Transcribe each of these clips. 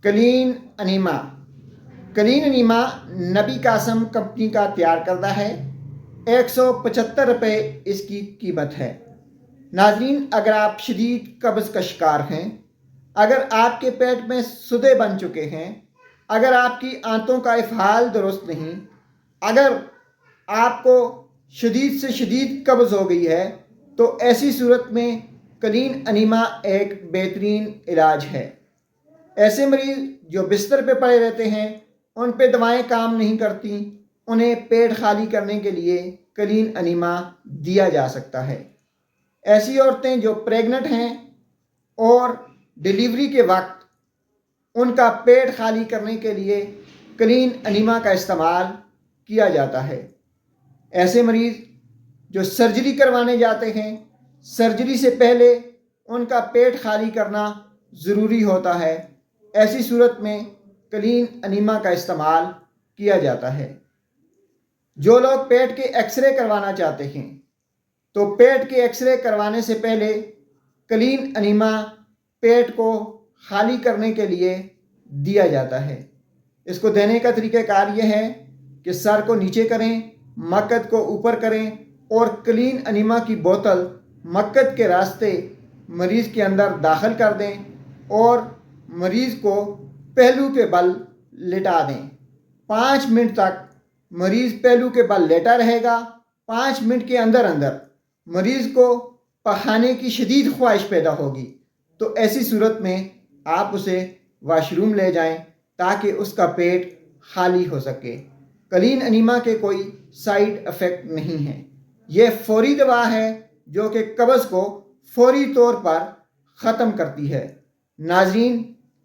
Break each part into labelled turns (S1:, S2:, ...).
S1: Clean enema clean enema نبی Qasim company کا تیار کردہ ہے۔ 175 روپے اس کی قیمت ہے۔ ناظرین، اگر آپ شدید قبض کا شکار ہیں، اگر آپ کے پیٹ میں سدے بن چکے ہیں، اگر آپ کی آنتوں کا افعال درست نہیں، اگر آپ کو شدید سے شدید قبض ہو گئی ہے، تو ایسی صورت میں کلین انیما ایک بہترین علاج ہے۔ ایسے مریض جو بستر پہ پڑے رہتے ہیں، ان پہ دوائیں کام نہیں کرتی، انہیں پیٹ خالی کرنے کے لیے کلین انیما دیا جا سکتا ہے۔ ایسی عورتیں جو پریگننٹ ہیں اور ڈیلیوری کے وقت ان کا پیٹ خالی کرنے کے لیے کلین انیما کا استعمال کیا جاتا ہے۔ ایسے مریض جو سرجری کروانے جاتے ہیں، سرجری سے پہلے ان کا پیٹ خالی کرنا ضروری ہوتا ہے، ایسی صورت میں کلین انیما کا استعمال کیا جاتا ہے۔ جو لوگ پیٹ کے ایکس رے کروانا چاہتے ہیں، تو پیٹ کے ایکس رے کروانے سے پہلے کلین انیما پیٹ کو خالی کرنے کے لیے دیا جاتا ہے۔ اس کو دینے کا طریقہ کار یہ ہے کہ سر کو نیچے کریں، مقعد کو اوپر کریں اور کلین انیما کی بوتل مقعد کے راستے مریض کے اندر داخل کر دیں اور مریض کو پہلو کے بل لٹا دیں۔ 5 منٹ تک مریض پہلو کے بل لیٹا رہے گا۔ 5 منٹ کے اندر مریض کو پخانے کی شدید خواہش پیدا ہوگی، تو ایسی صورت میں آپ اسے واش روم لے جائیں تاکہ اس کا پیٹ خالی ہو سکے۔ کلین انیما کے کوئی سائیڈ افیکٹ نہیں ہیں۔ یہ فوری دوا ہے جو کہ قبض کو فوری طور پر ختم کرتی ہے۔ ناظرین،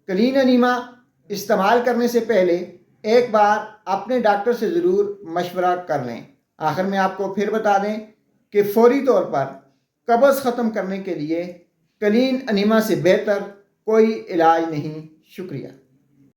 S1: کلین انیما استعمال کرنے سے پہلے ایک بار اپنے ڈاکٹر سے ضرور مشورہ کر لیں۔ آخر میں آپ کو پھر بتا دیں کہ فوری طور پر قبض ختم کرنے کے لیے کلین انیما سے بہتر کوئی علاج نہیں۔ شکریہ۔